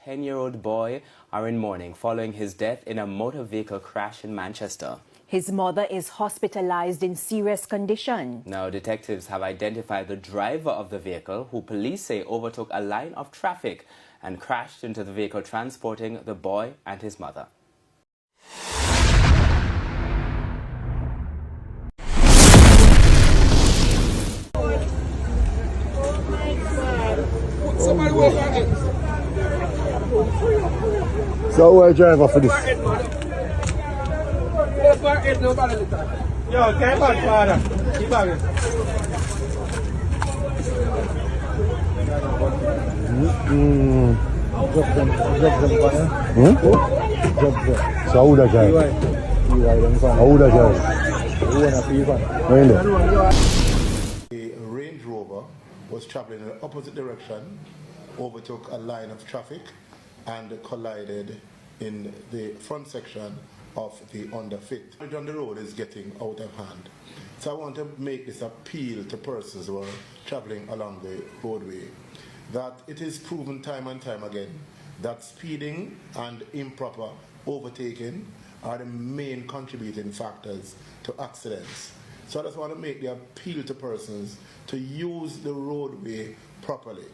10-year-old boy are in mourning following his death in a motor vehicle crash in Manchester. His mother is hospitalized in serious condition. Now, detectives have identified the driver of the vehicle, who police say overtook a line of traffic and crashed into the vehicle transporting the boy and his mother. Somebody walk on it. So where driver for this? Yo, take back, father. Keep back. So who that drive? Who that drive? A Range Rover was traveling in the opposite direction, overtook a line of traffic and collided in the front section of the underfit. On the road is getting out of hand. So I want to make this appeal to persons who are traveling along the roadway, that it is proven time and time again that speeding and improper overtaking are the main contributing factors to accidents. So I just want to make the appeal to persons to use the roadway properly.